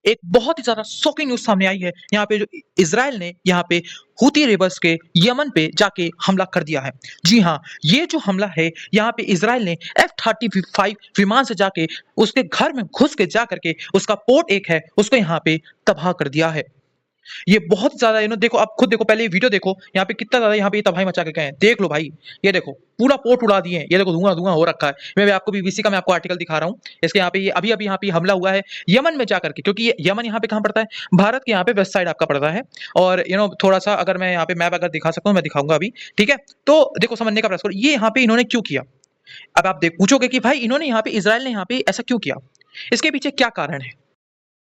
एक बहुत ही ज़्यादा शॉकिंग न्यूज़ सामने आई है। यहाँ पे जो इज़राइल ने यहाँ पे हूती रेबल्स के यमन पे जाके हमला कर दिया है। जी हाँ, ये जो हमला है यहाँ पे इज़राइल ने F-35 विमान से जाके उसके घर में घुस के जा करके उसका पोर्ट एक है उसको यहाँ पे तबाह कर दिया है। ये बहुत ज़्यादा देखो आप खुद देखो, पहले ये वीडियो देखो, यहाँ पे कितना ज़्यादा यहाँ पे ये तबाही मचा के गए हैं। देख लो भाई, ये देखो पूरा पोर्ट उड़ा दिए हैं। ये देखो धुआँ-धुआँ हो रखा है। मैं भी आपको बीबीसी का मैं आपको आर्टिकल दिखा रहा हूँ। इसके यहाँ पे ये अभी-अभी यहाँ पे हमला हुआ है यमन में जाकर के, क्योंकि ये यमन यहाँ पे कहाँ पड़ता है? भारत के यहाँ पे वेस्ट साइड आपका पड़ता है। और थोड़ा-सा अगर मैं यहाँ पे मैप अगर दिखा सकता हूँ, मैं दिखाऊँगा अभी, ठीक है? तो देखो समझने का प्रयास करो, ये यहाँ पे इन्होंने क्यों किया? अब आप देख पूछोगे कि भाई इन्होंने यहाँ पे इज़राइल ने यहाँ पे ऐसा क्यों किया? इसके पीछे क्या कारण है?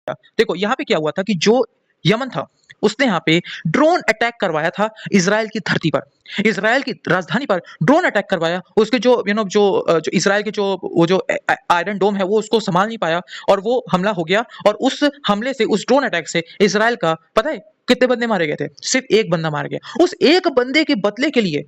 देखो यहाँ पे क्या हुआ था कि जो यमन था उसने यहाँ पे ड्रोन अटैक करवाया था इजराइल की धरती पर, इजराइल की राजधानी पर ड्रोन अटैक करवाया। उसके जो जो इजराइल के जो वो जो आयरन डोम है वो उसको संभाल नहीं पाया और वो हमला हो गया। और उस हमले से, उस ड्रोन अटैक से इजराइल का पता है कितने बंदे मारे गए थे? सिर्फ एक बंदा मारा गया। उस एक बंदे के बदले के लिए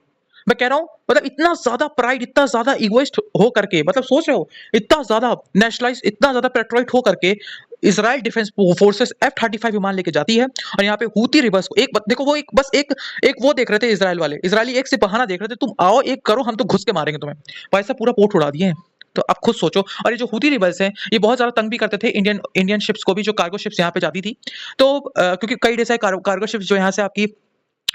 मैं कह रहा हूँ, मतलब इतना ज्यादा प्राइड, इतना ज्यादा इगोइस्ट हो करके, मतलब सोच रहे हो, इतना ज्यादा नेशनलाइज, इतना ज्यादा पेट्रोइट हो करके इजराइल डिफेंस फोर्सेस F-35 विमान लेके जाती है। और यहाँ पे हूती रिबल्स को देखो, वो एक बस एक वो देख रहे थे इजराइल वाले, इजरायली एक से बहाना देख रहे थे, तुम आओ एक करो, हम तो घुस के मारेंगे तुम्हें। भाई साहब पूरा पोर्ट उड़ा दिए हैं। तो अब खुद सोचो। और ये जो हूती रिबल्स हैं ये बहुत ज्यादा तंग भी करते थे इंडियन इंडियन शिप्स को भी, जो कार्गो शिप्स यहाँ पे जाती थी। तो क्योंकि कई जैसे कार्गो शिप्स जो यहाँ से आपकी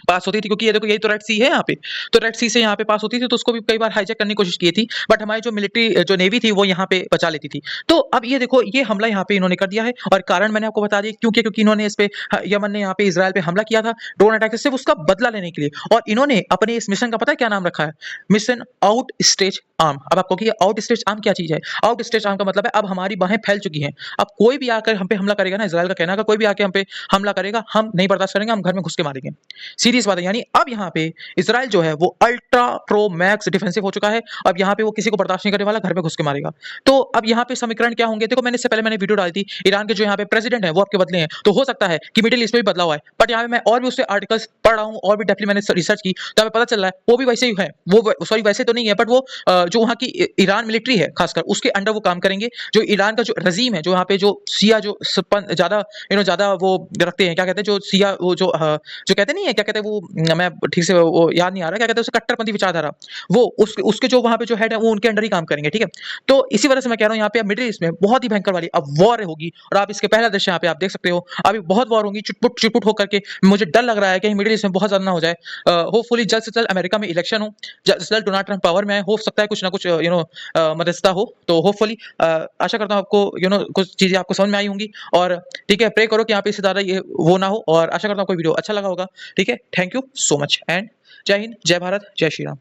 पास होती थी, क्योंकि ये देखो यही तो रेड सी है यहाँ पे, तो रेड सी से यहाँ पे पास होती थी, तो उसको भी कई बार हाईजैक करने की कोशिश की थी, बट हमारी जो मिलिट्री जो नेवी थी वो यहाँ पे बचा लेती थी। तो अब ये देखो ये हमला यहाँ पे इन्होंने कर दिया है। और कारण मैंने आपको बता दिया क्योंकि इन्होंने इस पे यमन ने यहाँ पे इजराइल पे हमला किया था ड्रोन अटैक से, सिर्फ उसका बदला लेने के लिए। और इन्होंने अपने इस मिशन का पता है क्या नाम रखा है? Mission out stretch arm. अब आपको कि आउट स्ट्रेच आर्म क्या चीज है? आउट स्ट्रेच आर्म का मतलब है अब हमारी बाहें फैल चुकी हैं। अब कोई भी आकर हम पे हमला करेगा ना, इजराइल का कहना है कोई भी आके हम पे हमला करेगा हम नहीं बर्दाश्त करेंगे, हम घर में घुस के मारेंगे। सीरियस बात है। यानी अब यहाँ पे इजराइल जो है वो अल्ट्रा प्रो मैक्स डिफेंसिव हो चुका है। अब यहाँ पे वो किसी को बर्दाश्त नहीं करने वाला, घर में घुस के मारेगा। तो अब यहाँ पे समीकरण क्या होंगे? देखो मैंने इससे पहले मैंने वीडियो डाली थी, ईरान के जो यहाँ पे प्रेसिडेंट है वो आपके बदले हैं, तो हो सकता है कि मिडिल ईस्ट में भी बदलाव आए। बट यहाँ पे मैं और भी उससे आर्टिकल्स पढ़ रहा हूँ और भी डेप्थली मैंने रिसर्च की, तो हमें पता चल रहा है वो भी वैसे ही है। वो सॉरी वैसे तो नहीं है, बट वो जो वहाँ की ईरान मिलिट्री है खासकर उसके अंडर वो काम करेंगे। जो ईरान का जो रजीम है, जो यहाँ पे जो सिया जो ज्यादा ज्यादा वो रखते हैं, क्या कहते हैं जो सिया वो जो कहते नहीं है, क्या कहते हैं वो, मैं ठीक से वो याद नहीं आ रहा, क्या कहते हैं उसे, कट्टरपंथी विचारधारा, वो उसके जो वहां पे जो हेड है वो उनके अंडर ही काम करेंगे। ठीक है, तो इसी वजह से मैं कह रहा हूँ यहाँ पे मिडिल ईस्ट में बहुत ही भयंकर वाली अब वॉर होगी। और आप इसके पहला दृश्य यहाँ पे आप देख सकते हो, अभी बहुत वॉर होगी चुटपुट चुटपुट होकर के। मुझे डर लग रहा है कि मिडिल ईस्ट में बहुत ज्यादा ना हो जाए। होपफुली जल्द से जल्द अमेरिका में इलेक्शन हो, जल्द से जल्द डोनाल्ड ट्रंप पावर में आए, हो सकता है कुछ ना कुछ मध्यस्थता हो। तो होपफुली आशा करता हूँ आपको कुछ चीजें आपको समझ में आई होंगी। और ठीक है, प्रे करो कि यहाँ पे इससे ज्यादा ये वो ना हो। और आशा करता हूँ कोई वीडियो अच्छा लगा होगा। ठीक है, thank you so much and जय हिंद, जय भारत, जय श्री राम।